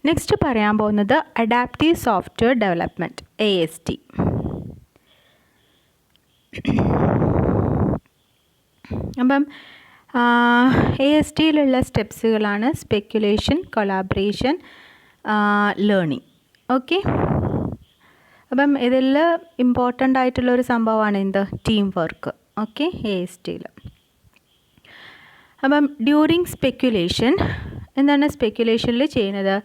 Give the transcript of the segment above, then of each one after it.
Next പറയാൻ പോകുന്നത് adaptive software development ASD. അപ്പം ASDയിലുള്ള സ്റ്റെപ്സുകളാണ് സ്പെക്കുലേഷൻ, കൊളാബറേഷൻ, ലേണിംഗ്. ഓക്കെ, അപ്പം ഇതിൽ ഇമ്പോർട്ടൻ്റ് ആയിട്ടുള്ളൊരു സംഭവമാണ് എന്ത്, ടീം വർക്ക്. ഓക്കെ, ASDയിൽ. അപ്പം ഡ്യൂറിങ് സ്പെക്കുലേഷൻ എന്താണ് സ്പെക്കുലേഷനിൽ ചെയ്യുന്നത്?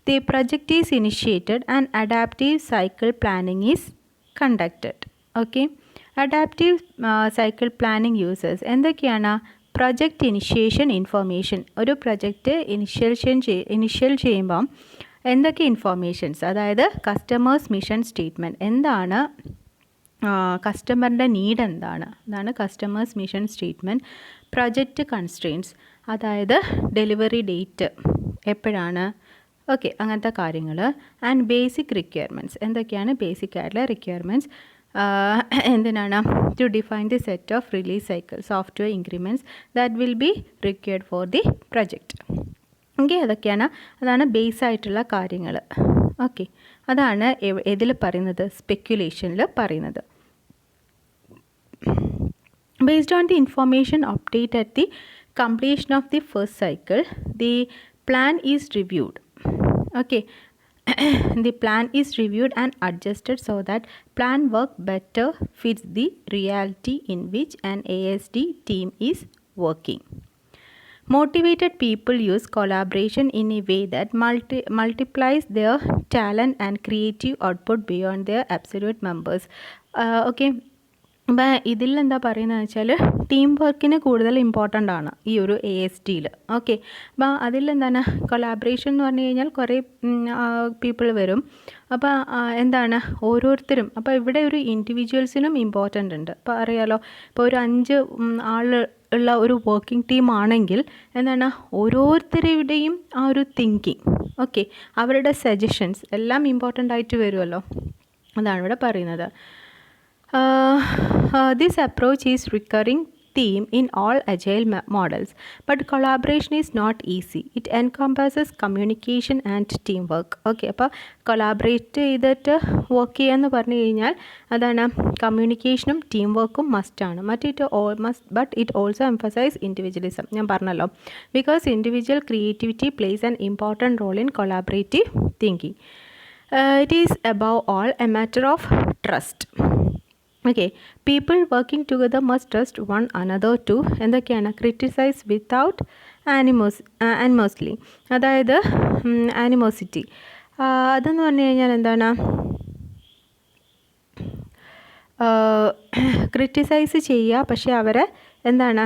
The project is initiated and adaptive cycle planning is conducted. Okay, adaptive cycle planning users എന്തൊക്കെയാണ്? Project initiation information. ഒരു പ്രൊജക്റ്റ് ഇനിഷ്യൽ ചെയ്യുമ്പം എന്തൊക്കെ ഇൻഫോർമേഷൻസ്, അതായത് കസ്റ്റമേഴ്സ് മിഷൻ സ്റ്റേറ്റ്മെൻറ്റ്, എന്താണ് കസ്റ്റമറിൻ്റെ നീഡ്, അതാണ് customers mission statement. Project constraints, അതായത് ഡെലിവറി ഡേറ്റ് എപ്പോഴാണ്, ഓക്കെ, അങ്ങനത്തെ കാര്യങ്ങൾ. ആൻഡ് ബേസിക് റിക്വയർമെൻറ്റ്സ്, എന്തൊക്കെയാണ് ബേസിക് ആയിട്ടുള്ള റിക്വയർമെൻറ്റ്സ്, എന്തിനാണ്? To define the set of release cycle software increments that will be required for the project. Okay, അതൊക്കെയാണ്, അതാണ് ബേസ് ആയിട്ടുള്ള കാര്യങ്ങൾ. ഓക്കെ, അതാണ് ഇതിൽ പറയുന്നത്, സ്പെക്കുലേഷനിൽ പറയുന്നത്. Based on the information obtained at the completion of the first cycle, the plan is reviewed. Okay, the plan is reviewed and adjusted so that plan work better fits the reality in which an ASD team is working. Motivated people use collaboration in a way that multiplies their talent and creative output beyond their absolute members. Okay, അപ്പം ഇതിൽ എന്താ പറയുന്നതെന്ന് വെച്ചാൽ team വർക്കിന് കൂടുതൽ important ആണ് ഈ ഒരു ASDയിൽ. ഓക്കെ, അപ്പോൾ അതിലെന്താണ് കൊളാബറേഷൻ എന്ന് പറഞ്ഞു കഴിഞ്ഞാൽ കുറേ പീപ്പിൾ വരും. അപ്പോൾ എന്താണ് ഓരോരുത്തരും, അപ്പോൾ ഇവിടെ ഒരു ഇൻഡിവിജ്വൽസിനും ഇമ്പോർട്ടൻ്റ് ഉണ്ട്. അപ്പോൾ അറിയാലോ, ഇപ്പോൾ ഒരു 5 ആൾ ഉള്ള ഒരു വർക്കിംഗ് ടീം ആണെങ്കിൽ എന്താണ് ഓരോരുത്തരുടെയും ആ ഒരു തിങ്കിങ്, ഓക്കെ, അവരുടെ സജഷൻസ് എല്ലാം ഇമ്പോർട്ടൻ്റ് ആയിട്ട് വരുമല്ലോ, അതാണ് ഇവിടെ പറയുന്നത്. This approach is recurring theme in all agile models, but collaboration is not easy. It encompasses communication and teamwork. Okay, അപ്പോൾ കൊളാബറേറ്റ് ചെയ്തിട്ട് വർക്ക് ചെയ്യാന്ന് പറഞ്ഞു കഴിഞ്ഞാൽ അതാണ് കമ്മ്യൂണിക്കേഷനും ടീം വർക്കും മസ്റ്റാണ്. But it also emphasize individualism. ഞാൻ പറഞ്ഞല്ലോ, because individual creativity plays an important role in collaborative thinking. It is above all a matter of trust. Okay, people working together must trust one another to എന്തൊക്കെയാണ് criticise without ആനിമോസ്ലി, അതായത് ആനിമോസിറ്റി. അതെന്ന് പറഞ്ഞു കഴിഞ്ഞാൽ എന്താണ്, criticise ചെയ്യുക, പക്ഷേ അവരെ എന്താണ്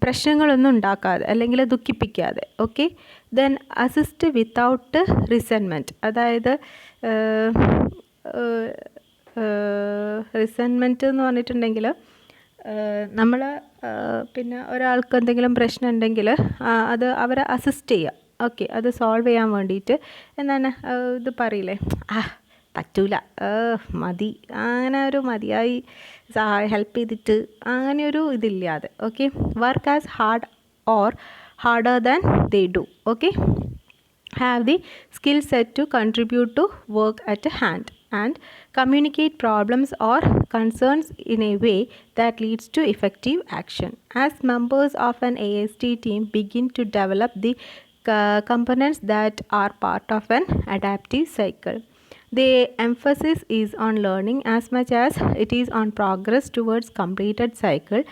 പ്രശ്നങ്ങളൊന്നും ഉണ്ടാക്കാതെ അല്ലെങ്കിൽ ദുഃഖിപ്പിക്കാതെ. ഓക്കെ, ദെൻ അസിസ്റ്റ് വിത്തൗട്ട് റിസെൻമെൻറ്റ്, അതായത് റിസെൻമെൻറ്റ് എന്ന് പറഞ്ഞിട്ടുണ്ടെങ്കിൽ നമ്മൾ പിന്നെ ഒരാൾക്ക് എന്തെങ്കിലും പ്രശ്നം ഉണ്ടെങ്കിൽ അത് അവരെ അസിസ്റ്റ് ചെയ്യുക. ഓക്കെ, അത് സോൾവ് ചെയ്യാൻ വേണ്ടിയിട്ട് എന്താണ് ഇത് പറയില്ലേ, പറ്റൂല, മതി, അങ്ങനെ ഒരു മതിയായി ഹെൽപ്പ് ചെയ്തിട്ട് അങ്ങനെ ഒരു ഇതില്ലാതെ. Okay, work as hard or harder than they do. Okay, have the skill set to contribute to work at hand and communicate problems or concerns in a way that leads to effective action. As members of an ASD team begin to develop the components that are part of an adaptive cycle, the emphasis is on learning as much as it is on progress towards completed cycle.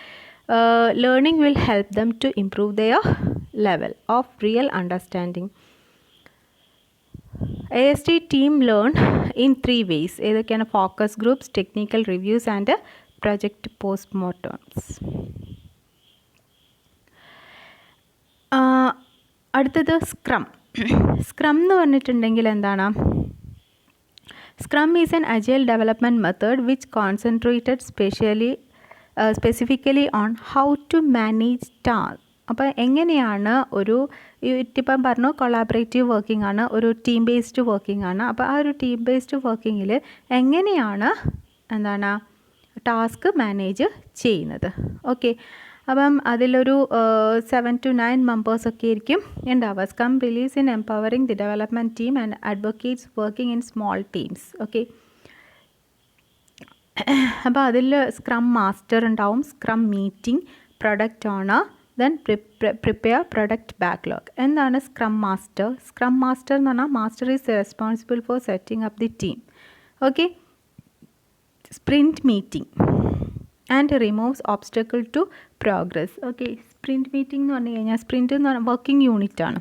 Learning will help them to improve their level of real understanding. ASD team learn in 3 ways. ഏതൊക്കെയാണ്? Focus groups, technical reviews and project postmortems. അടുത്തത് scrum. Scrum എന്ന് പറഞ്ഞിട്ടുണ്ടെങ്കിൽ എന്താണ്? Scrum is an agile development method which concentrated specifically on how to manage task. അപ്പോൾ എങ്ങനെയാണ് ഇപ്പം പറഞ്ഞു collaborative working ആണ്, ഒരു ടീം ബേസ്ഡ് വർക്കിംഗ് ആണ്. അപ്പോൾ ആ ഒരു ടീം ബേസ്ഡ് വർക്കിങ്ങിൽ എങ്ങനെയാണ് ടാസ്ക് മാനേജ് ചെയ്യുന്നത്. ഓക്കെ, അപ്പം അതിലൊരു 7 to 9 മെമ്പേഴ്സൊക്കെ ആയിരിക്കും ഉണ്ടാവുക. Scrum relies in empowering the development team and advocates working in small teams. Okay, അപ്പോൾ അതിൽ സ്ക്രം മാസ്റ്റർ ഉണ്ടാവും, scrum meeting, product owner, then prepare product backlog. എന്താണ് സ്ക്രം മാസ്റ്റർ? സ്ക്രം മാസ്റ്റർ എന്ന് പറഞ്ഞാൽ master is responsible for setting up the team. Okay, sprint meeting and removes obstacle to progress. Okay, sprint meeting എന്ന് പറഞ്ഞു കഴിഞ്ഞാൽ sprint എന്ന് പറഞ്ഞാൽ working യൂണിറ്റാണ്.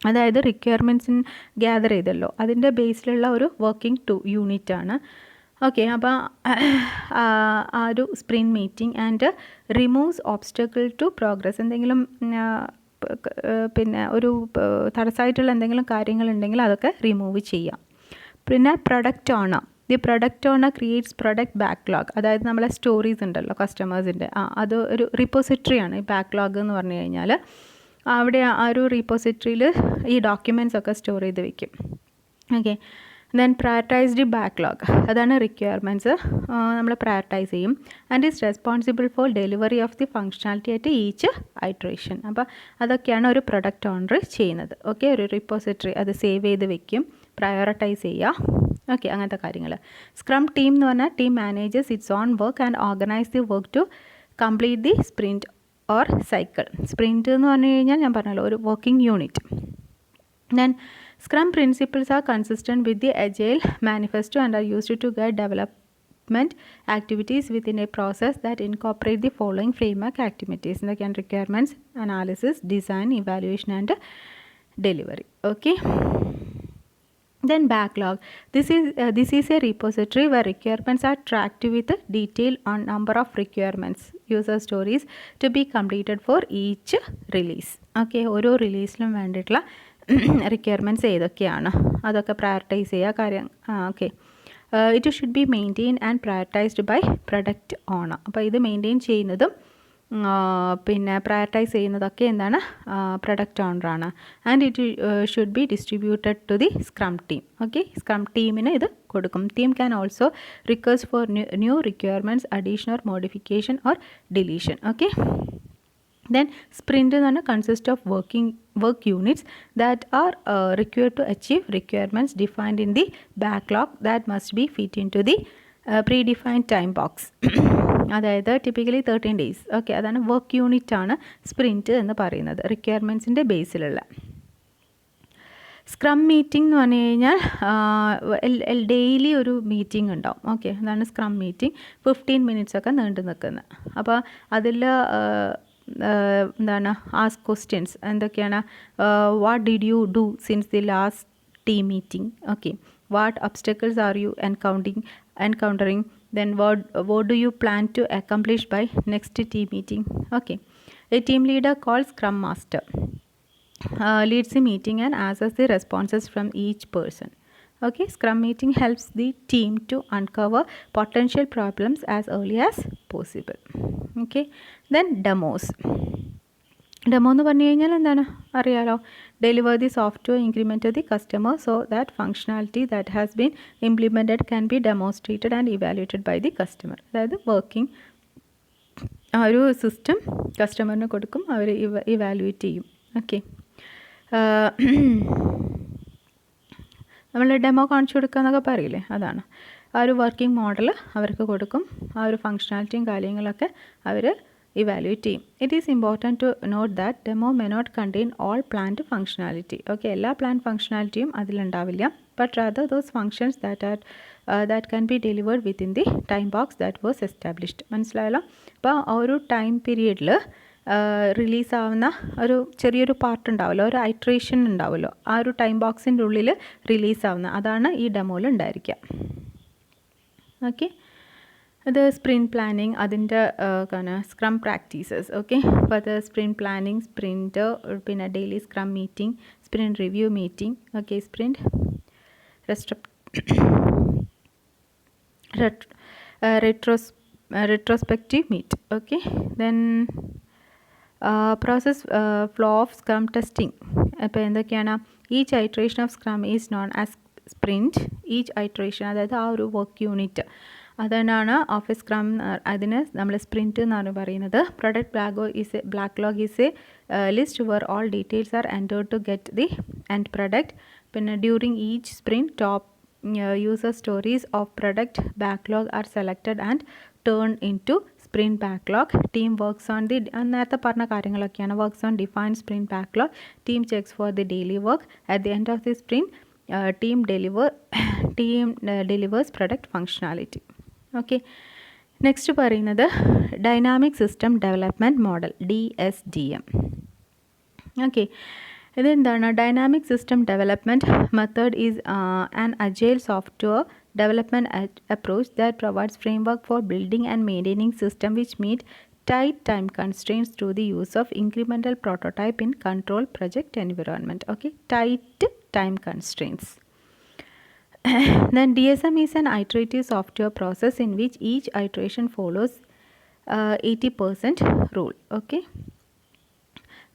അതായത് റിക്വയർമെൻറ്റ്സിന് ഗ്യാദർ ചെയ്തല്ലോ, അതിൻ്റെ ബേസിലുള്ള ഒരു വർക്കിംഗ് യൂണിറ്റാണ്. ഓക്കെ, അപ്പോൾ ആ ഒരു sprint meeting and removes obstacle to progress. എന്തെങ്കിലും പിന്നെ ഒരു തടസ്സമായിട്ടുള്ള എന്തെങ്കിലും കാര്യങ്ങളുണ്ടെങ്കിൽ അതൊക്കെ റിമൂവ് ചെയ്യാം. പിന്നെ product owner, the product owner creates product backlog. അതായത് നമ്മളെ സ്റ്റോറീസ് ഉണ്ടല്ലോ കസ്റ്റമേഴ്സിൻ്റെ, അത് ഒരു റിപ്പോസിറ്ററിയാണ് ഈ ബാക്ക്ലോഗ് എന്ന് പറഞ്ഞു കഴിഞ്ഞാൽ. അവിടെ ആ ഒരു റിപ്പോസിറ്ററിയിൽ ഈ ഡോക്യുമെൻറ്റ്സ് ഒക്കെ സ്റ്റോർ ചെയ്ത് വെക്കും. ഓക്കെ, ദെൻ പ്രയോറിറ്റൈസ്ഡ് ബാക്ക്ലോഗ്, അതാണ് റിക്വയർമെൻറ്റ്സ് നമ്മൾ പ്രയോറിറ്റൈസ് ചെയ്യും. And is responsible four delivery of the functionality at each iteration. അപ്പോൾ അതൊക്കെയാണ് ഒരു പ്രൊഡക്റ്റ് ഓണർ ചെയ്യുന്നത്. ഓക്കെ, ഒരു റിപ്പോസിറ്ററി അത് സേവ് ചെയ്ത് വെക്കും, പ്രയോറിറ്റൈസ് ചെയ്യുക. ഓക്കെ, അങ്ങനത്തെ കാര്യങ്ങൾ. സ്ക്രം ടീം എന്ന് പറഞ്ഞാൽ team manages its own work and organise the work to complete the sprint or cycle. Sprint എന്ന് പറഞ്ഞു കഴിഞ്ഞാൽ ഞാൻ പറഞ്ഞല്ലോ ഒരു working unit. Then Scrum principles are consistent with the Agile Manifesto and are used to guide development activities within a process that incorporate the following framework activities. Like requirements, analysis, design, evaluation and delivery. Okay. Then backlog. This is a repository where requirements are tracked with detail on number of requirements, user stories to be completed for each release. Okay, ഓരോ റിലീസിലും വേണ്ടിയിട്ടുള്ള requirements ഏതൊക്കെയാണ് അതൊക്കെ prioritise ചെയ്യുക കാര്യം. Okay, it should be maintain and prioritised by product owner. അപ്പോൾ ഇത് maintain ചെയ്യുന്നതും പിന്നെ പ്രയോറിറ്റൈസ് ചെയ്യുന്നതൊക്കെ എന്താണ് പ്രൊഡക്റ്റ് ഓണറാണ്. And it should be distributed to the scrum team. Okay, scrum ടീമിന് ഇത് കൊടുക്കും. Team can also request for new requirements, addition or modification or deletion. Okay, then sprint എന്ന് പറഞ്ഞാൽ consist of work units that are required to achieve requirements defined in the backlog that must be fit into the predefined time box. അതായത് typically 13 days. Okay, അതാണ് work unit ആണ് sprint എന്ന് പറയുന്നത്, റിക്വയർമെൻറ്റ്സിൻ്റെ ബേസിലുള്ള. Scrum meeting എന്ന് പറഞ്ഞു കഴിഞ്ഞാൽ daily ഒരു meeting ഉണ്ടാവും. ഓക്കെ, അതാണ് സ്ക്രം മീറ്റിംഗ്. 15 minutes ഒക്കെ നീണ്ടു നിൽക്കുന്നത്. അപ്പോൾ അതിൽ എന്താണ് ആസ്ക് ക്വസ്റ്റ്യൻസ് എന്തൊക്കെയാണ്? What did you do since the last team meeting? Okay, what obstacles are you encountering? then what do you plan to accomplish by next team meeting? Okay, a team leader called scrum master leads the meeting and answers the responses from each person. Okay, scrum meeting helps the team to uncover potential problems as early as possible. Okay, then demos. Demo എന്ന് പറഞ്ഞു കഴിഞ്ഞാൽ എന്താണ് അറിയാലോ, deliver the software increment the customer so that functionality that has been implemented can be demonstrated and evaluated by the customer. അതായത് working ആ ഒരു system കസ്റ്റമറിന് കൊടുക്കും, അവർ ഇവാലുവേറ്റ് ചെയ്യും. ഓക്കെ, നമ്മൾ ഡെമോ കാണിച്ചു കൊടുക്കുക എന്നൊക്കെ പറയില്ലേ, അതാണ് ആ ഒരു വർക്കിംഗ് മോഡൽ അവർക്ക് കൊടുക്കും. ആ ഒരു ഫങ്ഷണാലിറ്റിയും കാര്യങ്ങളൊക്കെ അവർ evaluate ചെയ്യും. It is important to note that demo may not contain all planned functionality. Okay, എല്ലാ planned functionalityയും അതിലുണ്ടാവില്ല, but rather those functions that can be delivered within the time box that was established. മനസ്സിലായല്ലോ? അപ്പോൾ ആ ഒരു time പീരീഡിൽ റിലീസാവുന്ന ഒരു ചെറിയൊരു part ഉണ്ടാവുമല്ലോ, ഒരു ഐട്രേഷൻ ഉണ്ടാവുമല്ലോ, ആ ഒരു ടൈം ബോക്സിൻ്റെ ഉള്ളിൽ റിലീസാവുന്ന അതാണ് ഈ ഡെമോയിൽ ഉണ്ടായിരിക്കുക. ഓക്കെ, അത് സ്പ്രിൻറ്റ് പ്ലാനിങ്, അതിൻ്റെ സ്ക്രം പ്രാക്ടീസസ്. ഓക്കെ, അപ്പോൾ അത് സ്പ്രിൻറ്റ് പ്ലാനിങ്, സ്പ്രിൻറ്റ്, പിന്നെ daily scrum meeting, sprint review meeting. Okay, sprint retrospective meet. Okay, then process flow of scrum testing. അപ്പോൾ എന്തൊക്കെയാണ്? Each iteration of scrum is known as sprint. Each iteration അതായത് ആ ഒരു work unit അതിനാണ് office scrum അതിന് നമ്മൾ sprint എന്നാണ് പറയുന്നത്. Product backlog is A list where all details are entered to get the end product. പിന്നെ during each sprint top user stories of product backlog are selected and turned into sprint backlog. Team works on the നേരത്തെ പറഞ്ഞ കാര്യങ്ങളൊക്കെയാണ്. works on defined sprint backlog. Team checks for the daily work. At the end of the sprint, team delivers product functionality. Okay. Next പറയുന്നത് dynamic system development model DSDM. Okay, ഇതെന്താണ്? Dynamic system development method is an agile software development approach that provides framework for building and maintaining system which meet tight time constraints through the use of incremental prototype in control project environment. Okay, tight time constraints. Then DSM is an iterative software process in which each iteration follows 80% rule. Okay,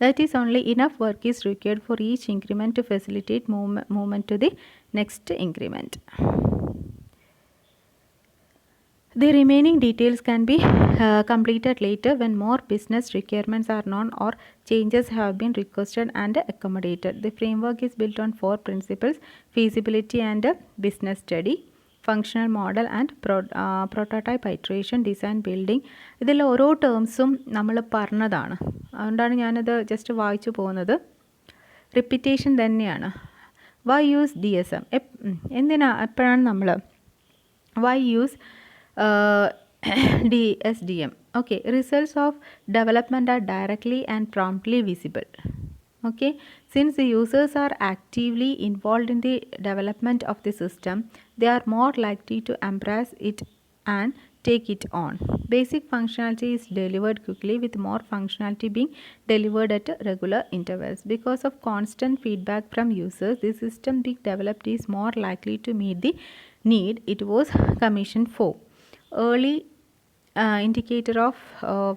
that is only enough work is required for each increment to facilitate movement to the next increment. The remaining details can be completed later when more business requirements are known or changes have been requested and accommodated. The framework is built on 4 principles: feasibility and business study, functional model and prototype iteration, design building. ഇതിൽ ഓരോ ടേംസും നമ്മൾ പറഞ്ഞതാണ്, അതുകൊണ്ടാണ് ഞാനത് just വായിച്ചു പോകുന്നത്. Repetition തന്നെയാണ്. Why use DSM? എപ്പോഴാണ് നമ്മൾ why use DSDM? Okay, results of development are directly and promptly visible. Okay, since the users are actively involved in the development of the system, they are more likely to embrace it and take it on. Basic functionality is delivered quickly, with more functionality being delivered at regular intervals. Because of constant feedback from users, the system being developed is more likely to meet the need it was commissioned for. Early indicator of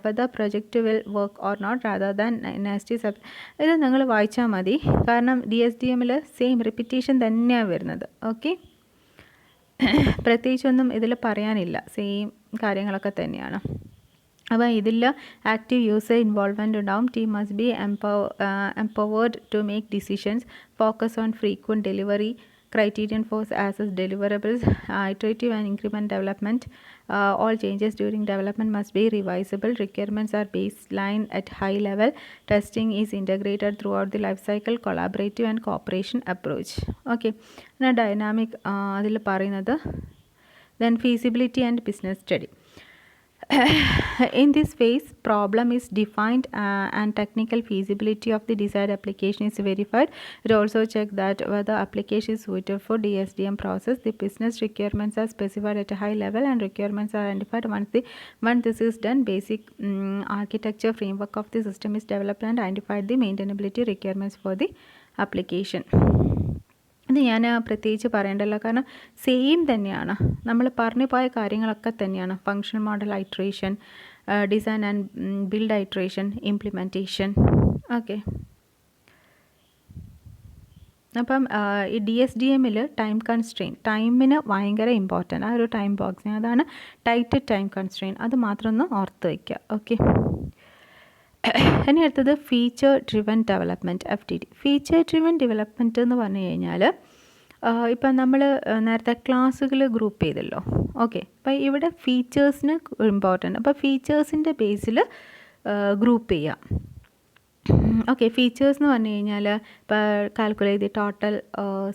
whether project will work or not rather than nasty sub. ഇത് നിങ്ങൾ വായിച്ചാൽ മതി, കാരണം DSDMൽ same repetition തന്നെയാണ് വരുന്നത്. Okay, പ്രത്യേകിച്ചൊന്നും ഇതിൽ പറയാനില്ല, സെയിം കാര്യങ്ങളൊക്കെ തന്നെയാണ്. അപ്പോൾ ഇതിൽ ആക്റ്റീവ് യൂസർ ഇൻവോൾവ്മെൻറ്റ് ഉണ്ടാവും. Team must be empowered to make decisions, focus on frequent delivery, criterion for assess deliverables, iterative and increment development. All changes during development must be revisable. Requirements are baseline at high level. Testing is integrated throughout the life cycle. Collaborative and cooperation approach. Okay, now dynamic adil parayunnathu. Then feasibility and business study. In this phase, problem is defined and technical feasibility of the desired application is verified. It also checks that whether application is suitable for DSDM process. The business requirements are specified at a high level and requirements are identified. Once this is done, basic architecture framework of the system is developed and identified the maintainability requirements for the application. ഇത് ഞാൻ പ്രത്യേകിച്ച് പറയേണ്ടല്ലോ, കാരണം same തന്നെയാണ്, നമ്മൾ പറഞ്ഞു പോയ കാര്യങ്ങളൊക്കെ തന്നെയാണ്. Function model iteration, design and build iteration, implementation. Okay, അപ്പം ഈ DSDMൽ ടൈം കൺസ്ട്രെയിൻ, ടൈമിന് ഭയങ്കര ഇമ്പോർട്ടൻ്റ്. ആ ഒരു ടൈം ബോക്സിങ്, അതാണ് ടൈറ്റ് ടൈം കൺസ്ട്രെയിൻ, അത് മാത്രം ഒന്ന് ഓർത്ത് വയ്ക്കുക. ഓക്കെ, ഇനി അടുത്തത് feature driven development, FDD. Feature driven development എന്ന് പറഞ്ഞു കഴിഞ്ഞാൽ ഇപ്പം നമ്മൾ നേരത്തെ ക്ലാസ്സുകൾ ഗ്രൂപ്പ് ചെയ്തല്ലോ. ഓക്കെ, അപ്പോൾ ഇവിടെ ഫീച്ചേഴ്സിന് ഇമ്പോർട്ടൻ്റ്, അപ്പോൾ ഫീച്ചേഴ്സിൻ്റെ ബേസിൽ ഗ്രൂപ്പ് ചെയ്യാം. ഓക്കെ, ഫീച്ചേഴ്സ് എന്ന് പറഞ്ഞു കഴിഞ്ഞാൽ ഇപ്പോൾ കാൽക്കുലേറ്റ് ദി ടോട്ടൽ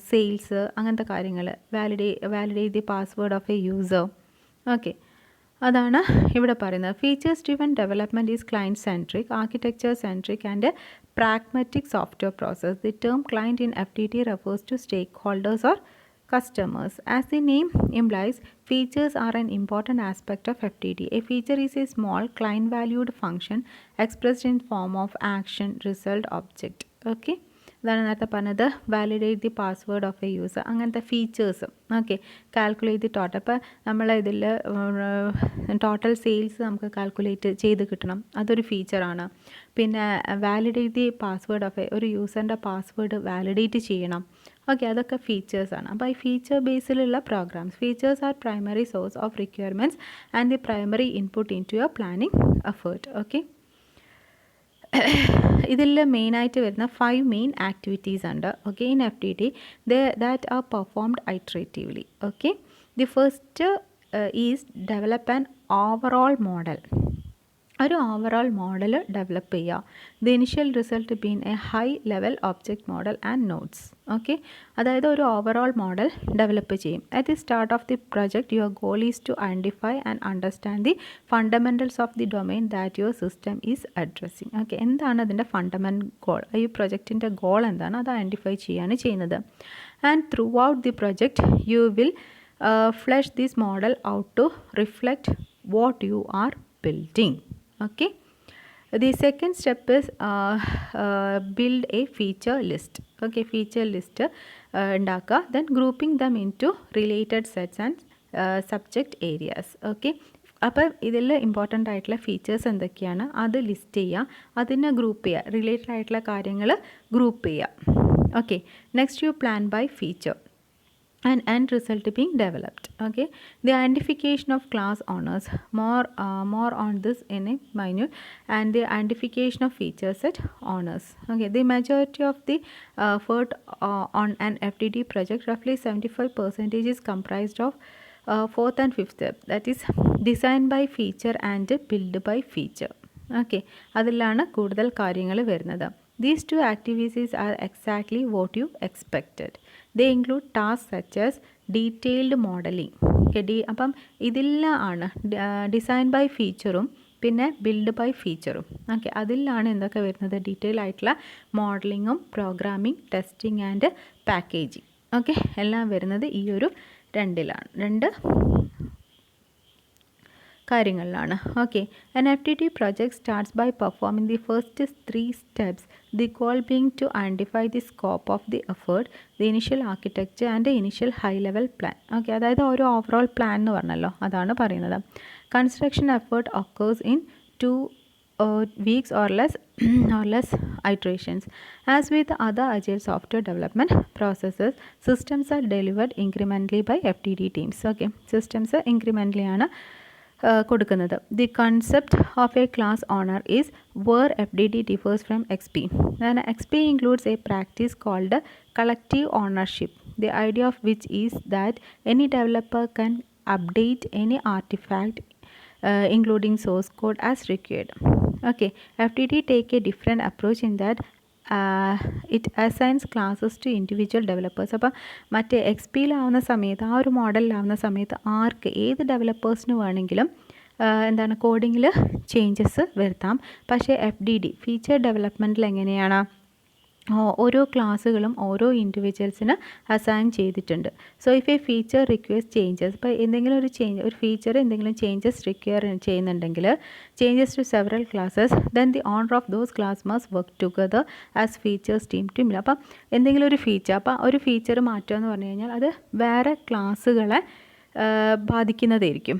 സെയിൽസ്, അങ്ങനത്തെ കാര്യങ്ങൾ, validate the password of a user. Okay, അതാണ് ഇവിടെ പറയുന്നത്. Features driven development is client centric, architecture centric and pragmatic software process. The term client in FDD refers to stakeholders or customers. As the name implies, features are an important aspect of FDD. A feature is a small client valued function expressed in form of action, result, object. Okay, അതാണ് നേരത്തെ പറഞ്ഞത്. Validate the password of a user, അങ്ങനത്തെ features. Okay, calculate the total, ഇപ്പോൾ നമ്മളിതിൽ total sales നമുക്ക് calculate ചെയ്ത് കിട്ടണം, അതൊരു ഫീച്ചറാണ്. പിന്നെ വാലിഡേറ്റ് ദി പാസ്വേഡ് ഓഫ് ഒരു യൂസറിൻ്റെ പാസ്വേഡ് വാലിഡേറ്റ് ചെയ്യണം, ഓക്കെ, അതൊക്കെ ഫീച്ചേഴ്സാണ്. അപ്പോൾ ഈ ഫീച്ചർ ബേസിലുള്ള programs, features are primary source of requirements and the primary input in to your planning effort. Okay, ഇതിൽ മെയിനായിട്ട് വരുന്ന 5 മെയിൻ ആക്ടിവിറ്റീസ് ഉണ്ട്. Okay, in FDD that are performed iteratively. Okay, the first is develop an overall model. ഒരു overall model develop ചെയ്യുക. The initial result been a high level object model and notes. Okay, അതായത് ഒരു overall model develop ചെയ്യും. At the start of the project your goal is to identify and understand the fundamentals of the domain that your system is addressing. Okay, എന്താണ് അതിൻ്റെ fundamental goal, ഈ പ്രൊജക്റ്റിൻ്റെ goal എന്താണ്, അത് identify ചെയ്യുകയാണ് ചെയ്യുന്നത്. And throughout the project you will flush this model out to reflect what you are building. Okay, the second step is build a feature list. Okay, feature list ഉണ്ടാക്കുക. Then grouping them into related sets and subject areas. Okay, അപ്പോൾ ഇതിൽ important ആയിട്ടുള്ള features എന്തൊക്കെയാണ് അത് list ചെയ്യുക, അതിനെ group ചെയ്യുക, related ആയിട്ടുള്ള കാര്യങ്ങൾ ഗ്രൂപ്പ് ചെയ്യുക. Okay, next you plan by feature and end result being developed. Okay, the identification of class owners, more on this in a minute, and the identification of feature set owners. Okay, the majority of the effort on an FDD project, roughly 75% is comprised of fourth and fifth step, that is design by feature and build by feature. Okay, അതിലാണ് കൂടുതൽ കാര്യങ്ങൾ വരുന്നത്. These two activities are exactly what you expected. They include tasks such as detailed modeling. Okay, അപ്പം ഇതിലാണ് design by ഫീച്ചറും പിന്നെ build by ഫീച്ചറും. Okay, അതിലാണ് എന്തൊക്കെ വരുന്നത്, ഡീറ്റെയിൽ ആയിട്ടുള്ള മോഡലിങ്ങും programming, testing and packaging. Okay, എല്ലാം വരുന്നത് ഈ ഒരു രണ്ട് കാര്യങ്ങളിലാണ്. Okay, an FDD project starts by performing the first 3 steps, the goal being to identify the scope of the effort, the initial architecture and the initial high level plan. Okay, അതായത് ഒരു overall plan എന്ന് പറഞ്ഞല്ലോ, അതാണ് പറയുന്നത്. Construction effort occurs in 2 weeks or less iterations. As with other agile software development processes, systems are delivered incrementally by FDD teams. Okay, systems incrementally ആണ് കൊടുക്കുന്നത്. The concept of a class owner is where FDD differs from XP. Then XP includes a practice called collective ownership, the idea of which is that any developer can update any artifact including source code as required. Okay, FDD take a different approach in that it assigns classes to individual developers. അപ്പോൾ മറ്റേ XPയിലാവുന്ന സമയത്ത്, ആ ഒരു മോഡലിലാവുന്ന സമയത്ത് ആർക്ക്, ഏത് ഡെവലപ്പേഴ്സിന് വേണമെങ്കിലും എന്താണ് കോഡിങ്ങിൽ changes വരുത്താം. പക്ഷേ FDD ഫീച്ചർ ഡെവലപ്മെൻറ്റിൽ എങ്ങനെയാണ്, ഓരോ ക്ലാസ്സുകളും ഓരോ ഇൻഡിവിജ്വൽസിന് അസൈൻ ചെയ്തിട്ടുണ്ട്. So if a feature request changes, ഇപ്പോൾ എന്തെങ്കിലും ഒരു ഫീച്ചർ എന്തെങ്കിലും ചേഞ്ചസ് റിക്വയർ ചെയ്യുന്നുണ്ടെങ്കിൽ, changes to several classes, then the owner of those class must work together as features team to mill. അപ്പം എന്തെങ്കിലും ഒരു ഫീച്ചർ, അപ്പോൾ ഒരു ഫീച്ചർ മാറ്റുക എന്ന് പറഞ്ഞു കഴിഞ്ഞാൽ അത് വേറെ ക്ലാസ്സുകളെ ബാധിക്കുന്നതായിരിക്കും.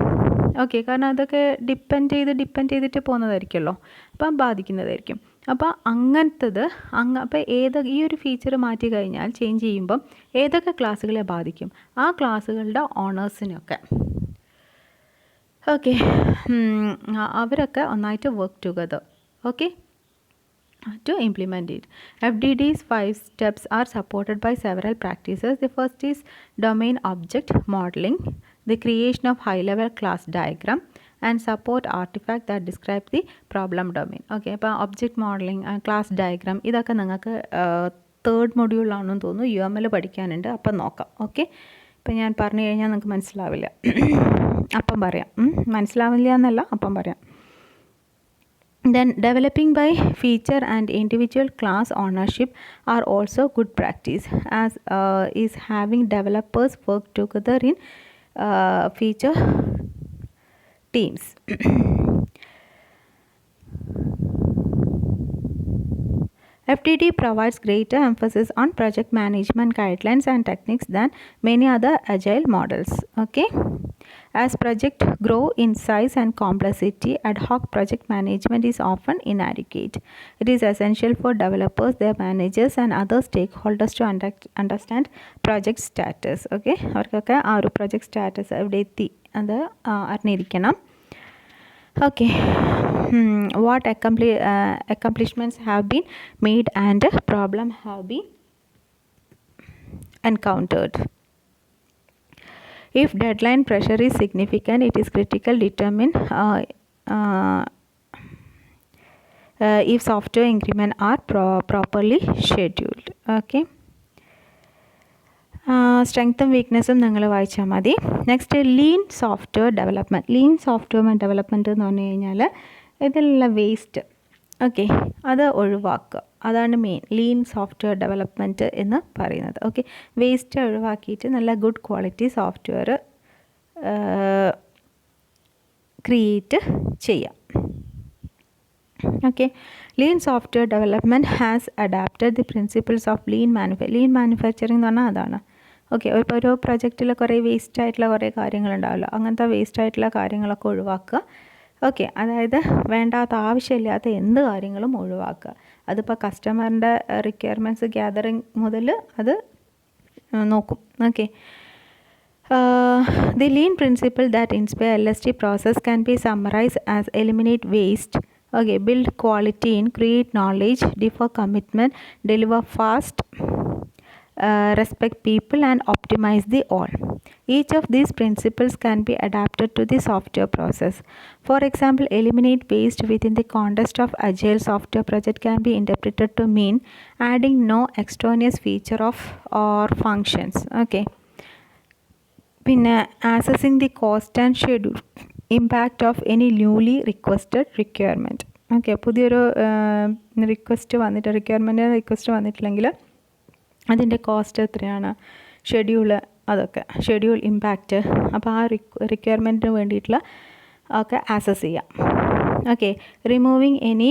ഓക്കെ, കാരണം അതൊക്കെ ഡിപ്പെൻഡ് ചെയ്തിട്ട് പോകുന്നതായിരിക്കുമല്ലോ, അപ്പം ബാധിക്കുന്നതായിരിക്കും. അപ്പോൾ അങ്ങനത്തത് അപ്പോൾ ഈ ഒരു ഫീച്ചർ മാറ്റി കഴിഞ്ഞാൽ, ചേഞ്ച് ചെയ്യുമ്പം ഏതൊക്കെ ക്ലാസ്സുകളെ ബാധിക്കും, ആ ക്ലാസ്സുകളുടെ ഓണേഴ്സിനൊക്കെ. ഓക്കെ, അവരൊക്കെ ഒന്നായിട്ട് work together. Okay, to implement it. FDD's 5 steps are supported by several practices. The first is domain object modeling, the creation of high-level class diagram, and support artifact that describe the problem domain. Okay, അപ്പോൾ object modelling, class diagram, ഇതൊക്കെ നിങ്ങൾക്ക് 3rd മൊഡ്യൂളാണെന്ന് തോന്നുന്നു, UML പഠിക്കാനുണ്ട്. അപ്പം നോക്കാം. Okay, ഇപ്പം ഞാൻ പറഞ്ഞു കഴിഞ്ഞാൽ നിങ്ങൾക്ക് മനസ്സിലാവില്ല, അപ്പം പറയാം. മനസ്സിലാവില്ല എന്നല്ല, അപ്പം പറയാം. Then developing by feature and individual class ownership are also good practice, as is having developers work together in feature teams. FTT provides greater emphasis on project management guidelines and techniques than many other agile models. Okay, as projects grow in size and complexity, ad hoc project management is often inadequate. It is essential for developers, their managers, and other stakeholders to understand project status. Okay, അവർക്കൊക്കെ ആ ഒരു project status എവിടെ എത്തി അത് അറിഞ്ഞിരിക്കണം. Okay, what accomplishments have been made and problems have been encountered. If deadline pressure is significant, it is critical to determine if software increments are properly scheduled. Okay. Strength and weakness നിങ്ങൾ വായിച്ചാൽ മതി. Next lean software development. Lean software development എന്ന് പറഞ്ഞു കഴിഞ്ഞാൽ ഇതിലുള്ള waste അത് ഒഴിവാക്കുക, അതാണ് മെയിൻ ലീൻ സോഫ്റ്റ്വെയർ ഡെവലപ്മെൻറ്റ് എന്ന് പറയുന്നത്. ഓക്കെ, വേസ്റ്റ് ഒഴിവാക്കിയിട്ട് നല്ല ഗുഡ് ക്വാളിറ്റി സോഫ്റ്റ്വെയർ ക്രിയേറ്റ് ചെയ്യാം. Okay, lean software development has adapted the principles of lean manufacturing എന്ന് പറഞ്ഞാൽ അതാണ്. ഓക്കെ, ഇപ്പോൾ ഒരു പ്രൊജക്റ്റിൽ കുറേ വേസ്റ്റ് ആയിട്ടുള്ള കുറേ കാര്യങ്ങളുണ്ടാവില്ല, അങ്ങനത്തെ വേസ്റ്റ് ആയിട്ടുള്ള കാര്യങ്ങളൊക്കെ ഒഴിവാക്കുക. ഓക്കെ, അതായത് വേണ്ടാത്ത ആവശ്യമില്ലാത്ത എന്ത് കാര്യങ്ങളും ഒഴിവാക്കുക. അതിപ്പോൾ കസ്റ്റമറിൻ്റെ റിക്വയർമെൻറ്റ്സ് ഗ്യാതറിങ് മുതൽ അത് നോക്കും. Okay, the lean principle that inspire LST process can be summarized as eliminate waste, okay, build quality in, create knowledge, defer commitment, deliver fast, respect people, and optimize the all. Each of these principles can be adapted to the software process. For example, eliminate waste within the context of agile software project can be interpreted to mean adding no extraneous feature of or functions. Okay, പിന്നെ assessing the cost and schedule impact of any newly requested requirement. Okay, പുതിയൊരു request വന്നിട്ടില്ലെങ്കിൽ അതിൻ്റെ cost എത്രയാണ്, schedule impact, അപ്പോൾ ആ റിക്വയർമെൻറ്റിന് വേണ്ടിയിട്ടുള്ള ഒക്കെ access ചെയ്യാം. Okay, removing any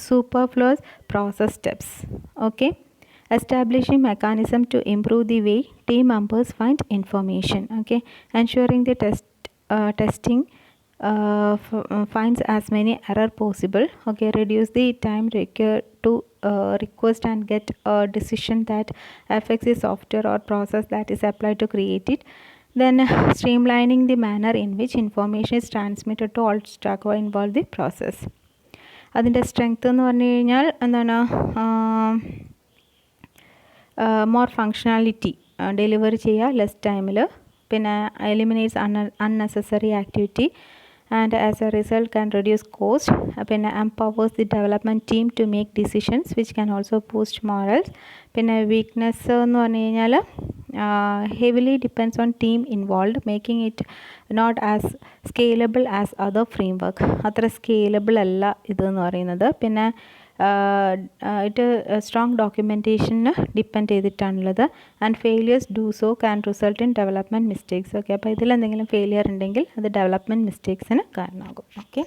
superfluous process steps. Okay, establishing mechanism to improve the way team members find information. Okay, ensuring the testing finds as many error possible. Okay, reduce the time required to request and get a decision that affects the software or process that is applied to create it. Then streamlining the manner in which information is transmitted to all stakeholders involved in the process. അതിൻ്റെ strength എന്ന് പറഞ്ഞു കഴിഞ്ഞാൽ എന്താണ്, more functionality delivery ചെയ്യുക less ടൈമിൽ, പിന്നെ eliminates unnecessary activity and as a result can reduce cost, പിന്നെ empowers the development team to make decisions which can also boost morals. പിന്നെ വീക്ക്നെസ് എന്ന് പറഞ്ഞു കഴിഞ്ഞാൽ heavily depends on team involved, making it not as scalable as other framework. അത്ര scalable അല്ല ഇതെന്ന് പറയുന്നത്. പിന്നെ ഇത് സ്ട്രോങ് ഡോക്യുമെൻറ്റേഷന് ഡിപ്പെൻഡ് ചെയ്തിട്ടാണുള്ളത്. And failures do so can result in development mistakes. Okay, അപ്പോൾ ഇതിലെന്തെങ്കിലും ഫെയിലിയർ ഉണ്ടെങ്കിൽ അത് ഡെവലപ്മെൻറ്റ് മിസ്റ്റേക്സിന് കാരണമാകും. ഓക്കെ.